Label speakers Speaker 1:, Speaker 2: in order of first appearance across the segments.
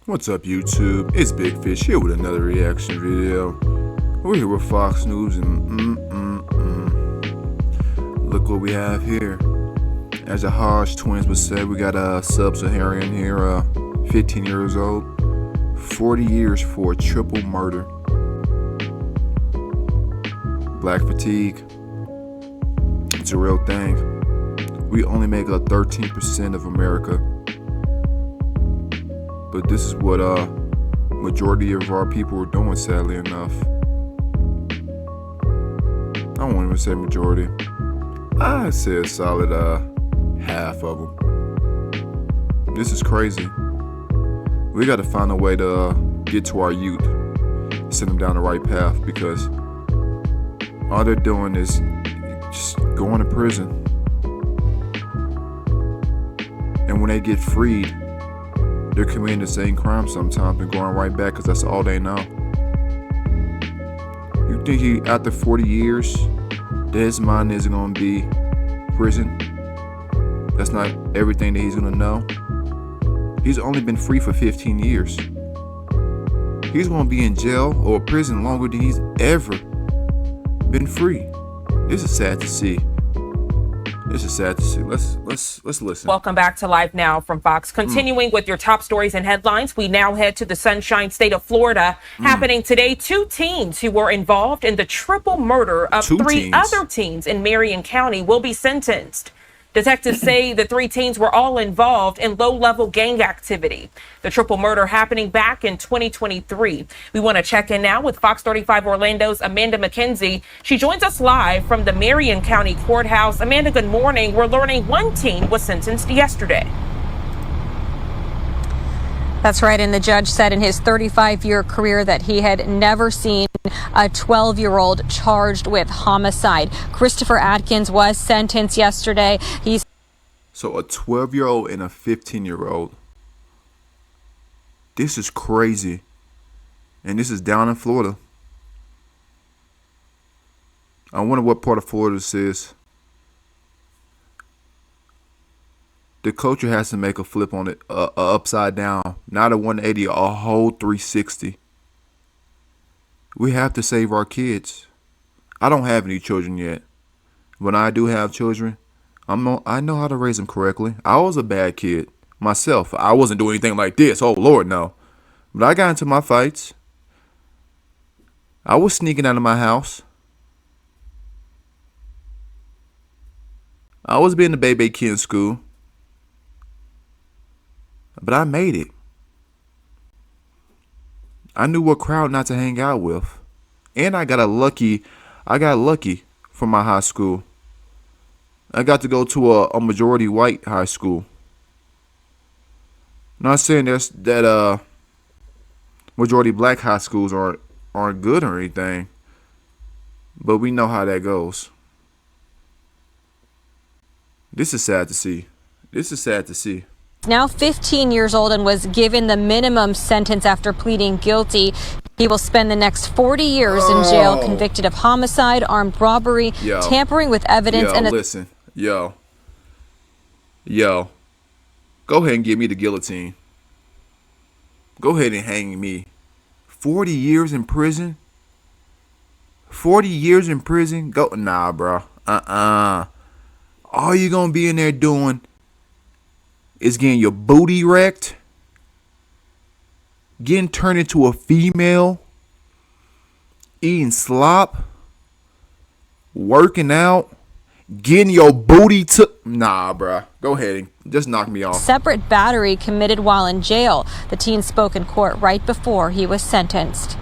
Speaker 1: What's up, YouTube? It's Big Fish here with another reaction video. We're here with Fox News and look what we have here. As the Hodge twins would say, we got a Sub-Saharan here, 15 years old, 40 years for a triple murder. Black fatigue, it's a real thing. We only make up 13% of America. But this is what majority of our people are doing, sadly enough. I won't even say majority. I'd say a solid half of them. This is crazy. We got to find a way to get to our youth, send them down the right path, because all they're doing is just going to prison. And when they get freed, they're committing the same crime sometimes and going right back because that's all they know. You think after 40 years, that his mind isn't going to be prison? That's not everything that he's going to know. He's only been free for 15 years. He's going to be in jail or prison longer than he's ever been free. This is sad to see. This is sad to see. Let's listen.
Speaker 2: Welcome back to Live Now from Fox. Continuing with your top stories and headlines, we now head to the Sunshine State of Florida. Happening today, 2 teens who were involved in the triple murder of 3 other teens in Marion County will be sentenced. Detectives say the 3 teens were all involved in low-level gang activity. The triple murder happening back in 2023. We want to check in now with Fox 35 Orlando's Amanda McKenzie. She joins us live from the Marion County Courthouse. Amanda, good morning. We're learning 1 teen was sentenced yesterday.
Speaker 3: That's right, and the judge said in his 35-year career that he had never seen a 12-year-old charged with homicide. Christopher Atkins was sentenced yesterday.
Speaker 1: So a 12-year-old and a 15-year-old. This is crazy. And this is down in Florida. I wonder what part of Florida this is. The culture has to make a flip on it, upside down, not a 180, a whole 360. We have to save our kids. I don't have any children yet. When I do have children, I know how to raise them correctly. I was a bad kid myself. I wasn't doing anything like this. Oh, Lord, no. But I got into my fights. I was sneaking out of my house. I was being a baby kid in school. But I made it. I knew what crowd not to hang out with. And I got lucky from my high school. I got to go to a majority white high school. Not saying that majority black high schools aren't good or anything. But we know how that goes. This is sad to see. This is sad to see.
Speaker 3: Now 15 years old and was given the minimum sentence after pleading guilty. He will spend the next 40 years in jail, convicted of homicide, armed robbery, tampering with evidence, and
Speaker 1: listen, yo, go ahead and give me the guillotine. Go ahead and hang me. 40 years in prison. 40 years in prison. Go, nah, bro. All you gonna be in there doing is getting your booty wrecked, getting turned into a female, eating slop, working out, getting your booty nah, bruh. Go ahead and just knock me off.
Speaker 3: Separate battery committed while in jail. The teen spoke in court right before he was sentenced.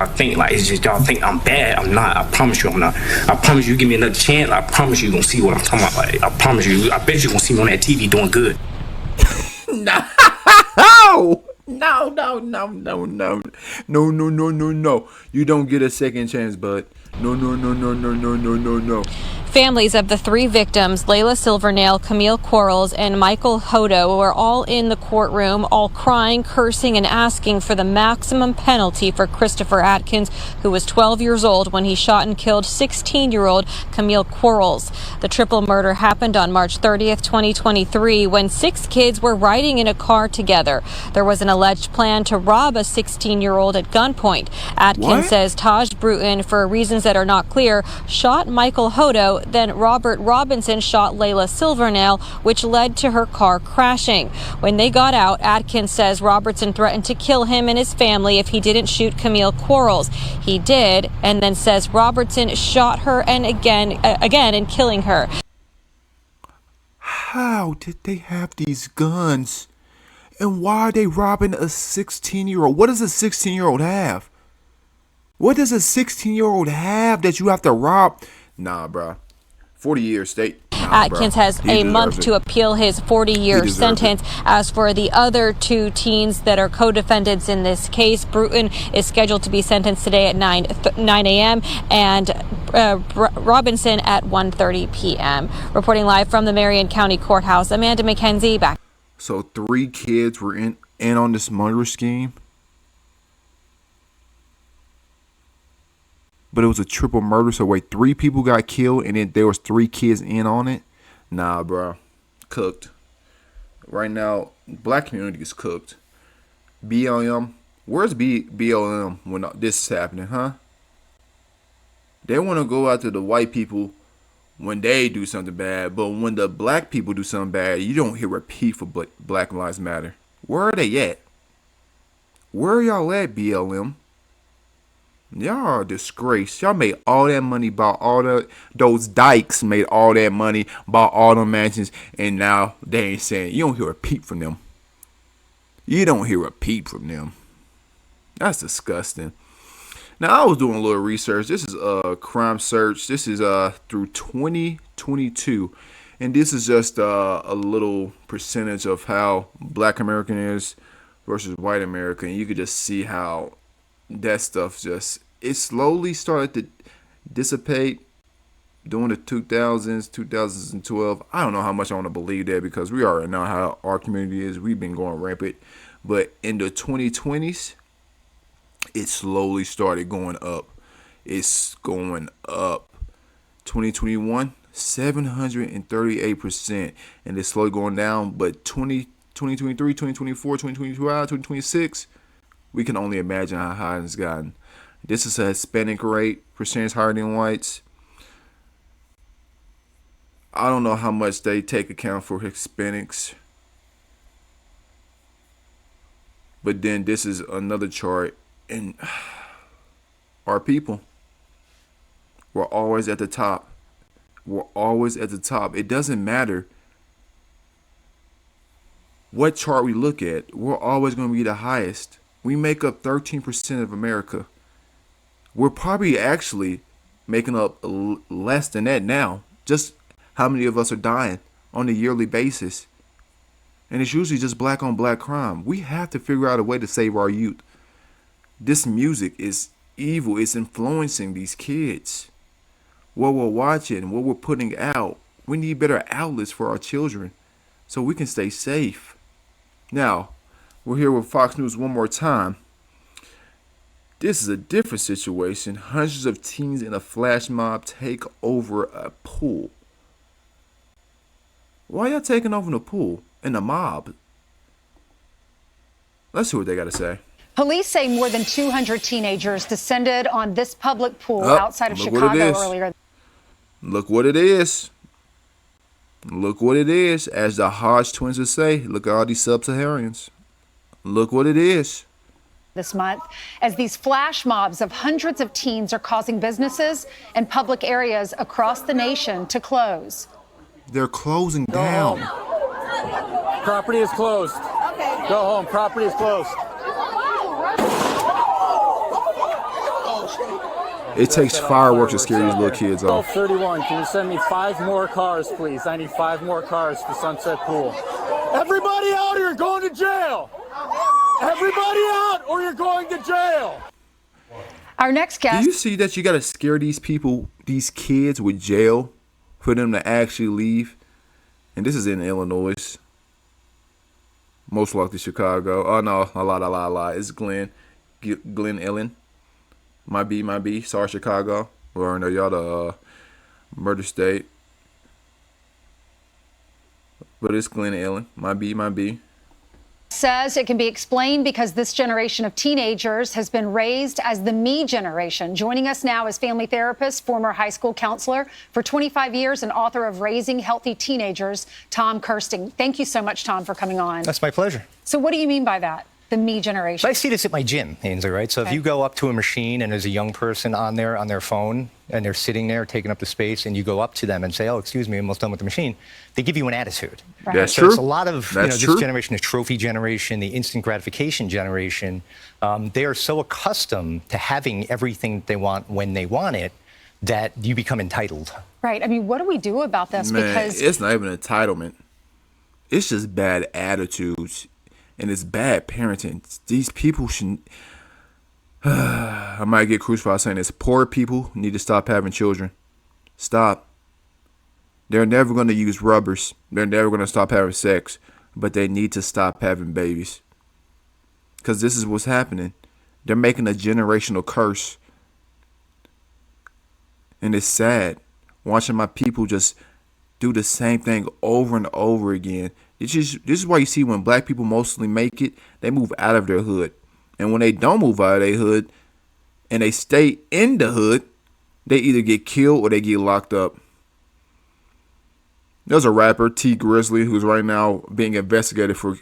Speaker 4: I think like it's just y'all think I'm bad. I'm not. I promise you I'm not. I promise you give me another chance. I promise you gonna see what I'm talking about. Like, I promise you. I bet you gonna see me on that TV doing good. No. You don't get a second chance, bud. No.
Speaker 3: Families of the 3 victims, Layla Silvernail, Camille Quarles, and Michael Hodo, were all in the courtroom, all crying, cursing, and asking for the maximum penalty for Christopher Atkins, who was 12 years old when he shot and killed 16-year-old Camille Quarles. The triple murder happened on March 30th, 2023, when 6 kids were riding in a car together. There was an alleged plan to rob a 16-year-old at gunpoint. Atkins says Taj Bruton, for reasons that are not clear, shot Michael Hodo. Then Robert Robinson shot Layla Silvernail, which led to her car crashing. When they got out, Atkins says Robertson threatened to kill him and his family if he didn't shoot Camille Quarles. He did, and then says Robertson shot her and again in killing her.
Speaker 1: How did they have these guns? And why are they robbing a 16-year-old? What does a 16-year-old have? What does a 16-year-old have that you have to rob? Nah, bro. 40 years state. Nah,
Speaker 3: Atkins has a month to appeal his 40-year sentence. As for the other 2 teens that are co-defendants in this case, Bruton is scheduled to be sentenced today at 9 a.m. and Robinson at 1:30 p.m. Reporting live from the Marion County Courthouse, Amanda McKenzie, back.
Speaker 1: So 3 kids were in on this murder scheme? But it was a triple murder, so wait, 3 people got killed and then there was 3 kids in on it? Nah, bro. Cooked. Right now, black community is cooked. BLM. Where's BLM when this is happening, huh? They want to go after the white people when they do something bad, but when the black people do something bad, you don't hear repeat for Black Lives Matter. Where are they at? Where are y'all at, BLM? Y'all are a disgrace. Y'all made all that money, bought all those dykes, made all that money, bought all the mansions, and now they ain't saying, you don't hear a peep from them. You don't hear a peep from them. That's disgusting. Now, I was doing a little research. This is Crime Search. This is through 2022. And this is just a little percentage of how black American is versus white America. And you could just see how that stuff it slowly started to dissipate during the 2012. I don't know how much I want to believe that because we already know how our community is. We've been going rampant. But in the 2020s, it slowly started going up. It's going up. 2021, 738%. And it's slowly going down. But 2023, 2024, 2025, 2026, we can only imagine how high it's gotten. This is a Hispanic rate, percentage higher than whites. I don't know how much they take account for Hispanics. But then this is another chart. And our people, we're always at the top. We're always at the top. It doesn't matter what chart we look at. We're always going to be the highest. We make up 13% of America. We're probably actually making up less than that now. Just how many of us are dying on a yearly basis. And it's usually just black on black crime. We have to figure out a way to save our youth. This music is evil. It's influencing these kids. What we're watching, what we're putting out. We need better outlets for our children so we can stay safe. Now, we're here with Fox News one more time. This is a different situation. Hundreds of teens in a flash mob take over a pool. Why y'all taking over the pool and the mob? Let's see what they got to say.
Speaker 5: Police say more than 200 teenagers descended on this public pool outside of Chicago earlier.
Speaker 1: Look what it is. Look what it is. As the Hodge twins would say, look at all these sub-Saharans. Look what it is.
Speaker 5: This month, as these flash mobs of hundreds of teens are causing businesses and public areas across the nation to close.
Speaker 1: They're closing down.
Speaker 6: Property is closed. Okay. Go home. Property is closed.
Speaker 1: It takes fireworks to scare these little kids off.
Speaker 6: 12:31. Can you send me 5 more cars, please? I need 5 more cars for Sunset Pool. Everybody out or you're going to jail. Everybody out or you're going to jail.
Speaker 5: Our next guest.
Speaker 1: Do you see that you got to scare these people, these kids with jail? for them to actually leave. And this is in Illinois. Most likely Chicago. Oh no, a lot. It's Glen Ellen. Might be. Sorry, Chicago. Or no, y'all the murder state. But it's Glen Ellen. Might be.
Speaker 5: Says it can be explained because this generation of teenagers has been raised as the me generation. Joining us now is family therapist, former high school counselor for 25 years, and author of Raising Healthy Teenagers, Tom Kersting. Thank you so much, Tom, for coming on.
Speaker 7: That's my pleasure.
Speaker 5: So what do you mean by that? The me generation?
Speaker 7: I see this at my gym, Ainsley, right? So if you go up to a machine and there's a young person on there on their phone and they're sitting there taking up the space and you go up to them and say, oh, excuse me, I'm almost done with the machine, they give you an attitude.
Speaker 5: Right.
Speaker 1: That's
Speaker 7: So
Speaker 1: true.
Speaker 7: it's a lot of
Speaker 1: That's
Speaker 7: this
Speaker 1: true.
Speaker 7: generation, the trophy generation, the instant gratification generation. They are so accustomed to having everything they want when they want it that you become entitled.
Speaker 5: Right. I mean, what do we do about this?
Speaker 1: Man,
Speaker 5: Because
Speaker 1: it's not even entitlement. It's just bad attitudes. And it's bad parenting. These people should. I might get crucified saying this. Poor people need to stop having children. Stop. They're never going to use rubbers. They're never going to stop having sex. But they need to stop having babies. Because this is what's happening. They're making a generational curse. And it's sad watching my people just do the same thing over and over again. This is why you see when black people mostly make it, they move out of their hood. And when they don't move out of their hood and they stay in the hood, they either get killed or they get locked up. There's a rapper, T Grizzly, who's right now being investigated for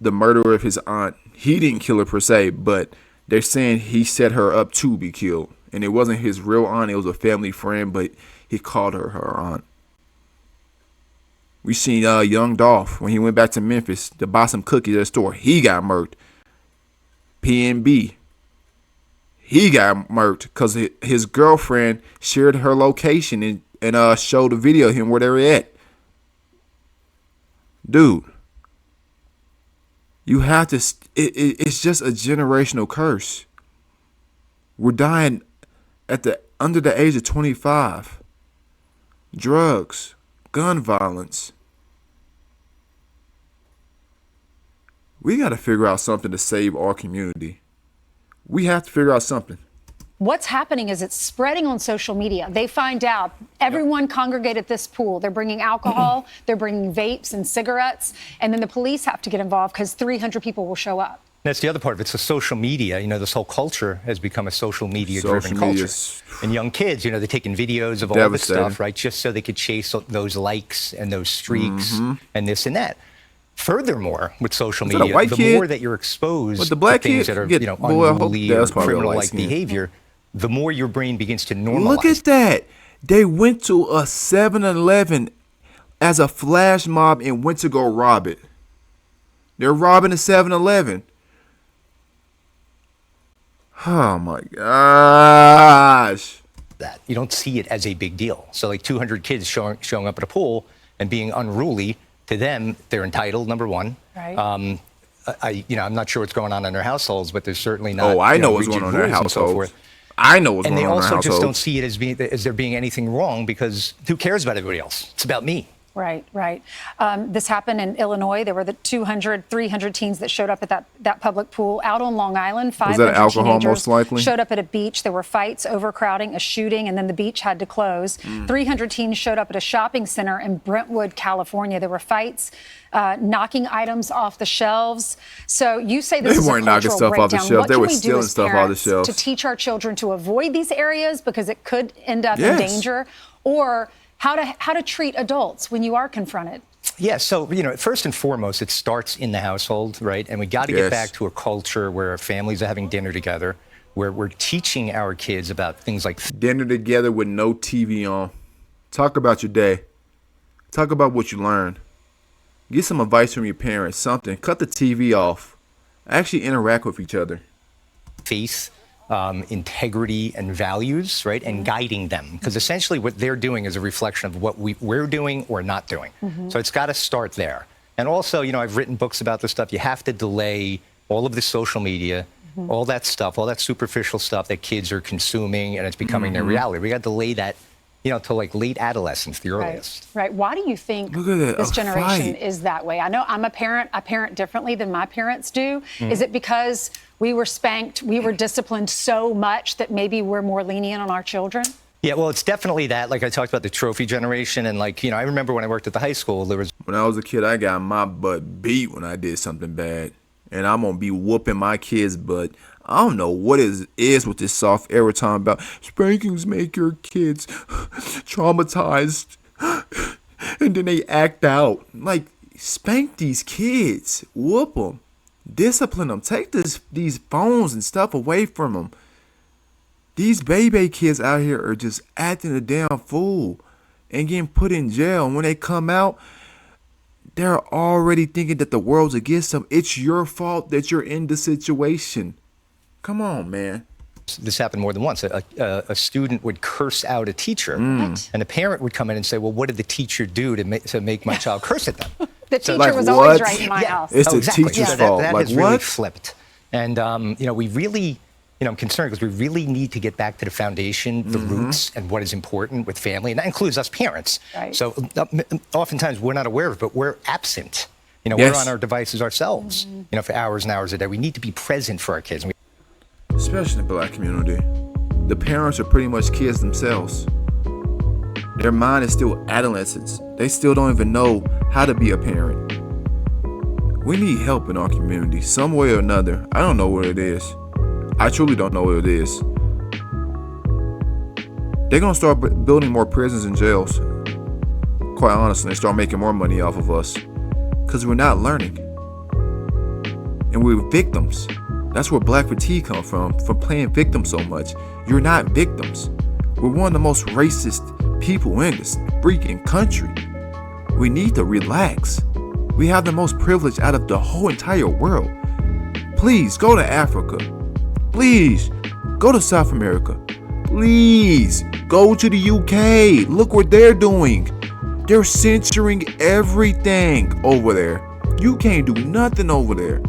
Speaker 1: the murder of his aunt. He didn't kill her per se, but they're saying he set her up to be killed. And it wasn't his real aunt, it was a family friend, but he called her aunt. We seen Young Dolph when he went back to Memphis to buy some cookies at the store. He got murked. PNB. He got murked because his girlfriend shared her location and showed a video of him where they were at. Dude, you have to. It's just a generational curse. We're dying under the age of 25. Drugs. Gun violence. We got to figure out something to save our community. We have to figure out something.
Speaker 5: what's happening is it's spreading on social media. They find out everyone congregate at this pool. They're bringing alcohol, they're bringing vapes and cigarettes, and then the police have to get involved because 300 people will show up.
Speaker 7: That's the other part of it. It's the social media. You know, this whole culture has become a social media-driven culture. And young kids, you know, they're taking videos of all this stuff, right, just so they could chase those likes and those streaks and this and that. Furthermore, with social media, the more that you're exposed to things that are, you know, unruly or criminal-like behavior, the more your brain begins to normalize.
Speaker 1: Look at that. They went to a 7-Eleven as a flash mob and went to go rob it. They're robbing a 7-Eleven. Oh my gosh.
Speaker 7: That you don't see it as a big deal. So like 200 kids showing up at a pool and being unruly, to them, they're entitled, number one.
Speaker 5: Right.
Speaker 7: I'm not sure what's going on in their households, but there's certainly not.
Speaker 1: Oh, I know what's going on in their households. I know what's going on in their households.
Speaker 7: And they also just don't see it as there being anything wrong, because who cares about everybody else? It's about me.
Speaker 5: Right, right. This happened in Illinois. There were the 200, 300 teens that showed up at that public pool out on Long Island. 500
Speaker 1: Was that alcohol,
Speaker 5: teenagers
Speaker 1: most likely?
Speaker 5: showed up at a beach. There were fights, overcrowding, a shooting, and then the beach had to close. 300 teens showed up at a shopping center in Brentwood, California. There were fights, knocking items off the shelves. So you say this is a
Speaker 1: weren't knocking
Speaker 5: cultural
Speaker 1: stuff off the
Speaker 5: breakdown.
Speaker 1: shelves.
Speaker 5: What
Speaker 1: They
Speaker 5: can
Speaker 1: were
Speaker 5: we do
Speaker 1: stealing
Speaker 5: as
Speaker 1: stuff off the
Speaker 5: parents
Speaker 1: shelves.
Speaker 5: to teach our children to avoid these areas because it could end up in danger, or how to treat adults when you are confronted?
Speaker 7: Yeah, so, first and foremost, it starts in the household, right? And we got to get back to a culture where families are having dinner together, where we're teaching our kids about things like
Speaker 1: dinner together with no TV on. Talk about your day. Talk about what you learned. Get some advice from your parents, something. Cut the TV off. Actually interact with each other.
Speaker 7: Faith, integrity, and values, right? And guiding them. Because essentially what they're doing is a reflection of what we're doing or not doing. So it's got to start there. And also, I've written books about this stuff. You have to delay all of the social media, all that stuff, all that superficial stuff that kids are consuming, and it's becoming their reality. We got to delay that till like late adolescence, the earliest.
Speaker 5: Right. Why do you think this generation is that way? I know I'm a parent. I parent differently than my parents do. Is it because we were spanked, we were disciplined so much that maybe we're more lenient on our children?
Speaker 7: Yeah, well, it's definitely that. Like I talked about the trophy generation, and like, I remember when I worked at the high school, there was...
Speaker 1: When I was a kid, I got my butt beat when I did something bad. And I'm going to be whooping my kids' butt. I don't know what it is with this soft era time about spankings make your kids traumatized. And then they act out. Like, spank these kids. Whoop them. Discipline them. Take these phones and stuff away from them. These baby kids out here are just acting a damn fool and getting put in jail. And when they come out, they're already thinking that the world's against them. It's your fault that you're in the situation. Come on, man.
Speaker 7: This happened more than once. A student would curse out a teacher, and a parent would come in and say, well, what did the teacher do to make my child curse at them?
Speaker 5: The teacher was always right in my house.
Speaker 1: It's the teacher's fault.
Speaker 7: That
Speaker 1: like
Speaker 7: has
Speaker 1: what?
Speaker 7: Really flipped. And, we really... I'm concerned because we really need to get back to the foundation, the roots, and what is important with family. And that includes us parents.
Speaker 5: Right.
Speaker 7: So oftentimes we're not aware of it, but we're absent. We're on our devices ourselves, for hours and hours a day. We need to be present for our kids.
Speaker 1: Especially in the Black community. The parents are pretty much kids themselves. Their mind is still adolescents. They still don't even know how to be a parent. We need help in our community, some way or another. I don't know what it is. I truly don't know what it is. They're going to start building more prisons and jails. Quite honestly, they start making more money off of us. Because we're not learning. And we're victims. That's where Black fatigue comes from playing victim so much. You're not victims. We're one of the most racist people in this freaking country. We need to relax. We have the most privilege out of the whole entire world. Please go to Africa. Please, go to South America. Please, go to the UK. Look what they're doing. They're censoring everything over there. You can't do nothing over there.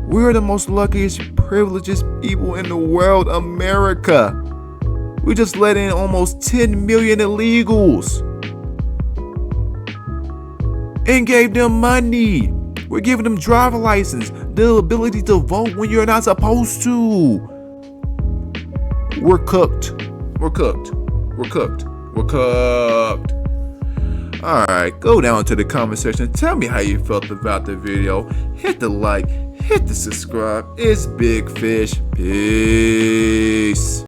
Speaker 1: We're the most luckiest, privileged people in the world, America. We just let in almost 10 million illegals and gave them money. We're giving them driver license, the ability to vote when you're not supposed to. We're cooked. We're cooked. We're cooked. We're cooked. Alright, go down to the comment section. Tell me how you felt about the video. Hit the like, hit the subscribe. It's Big Fish. Peace.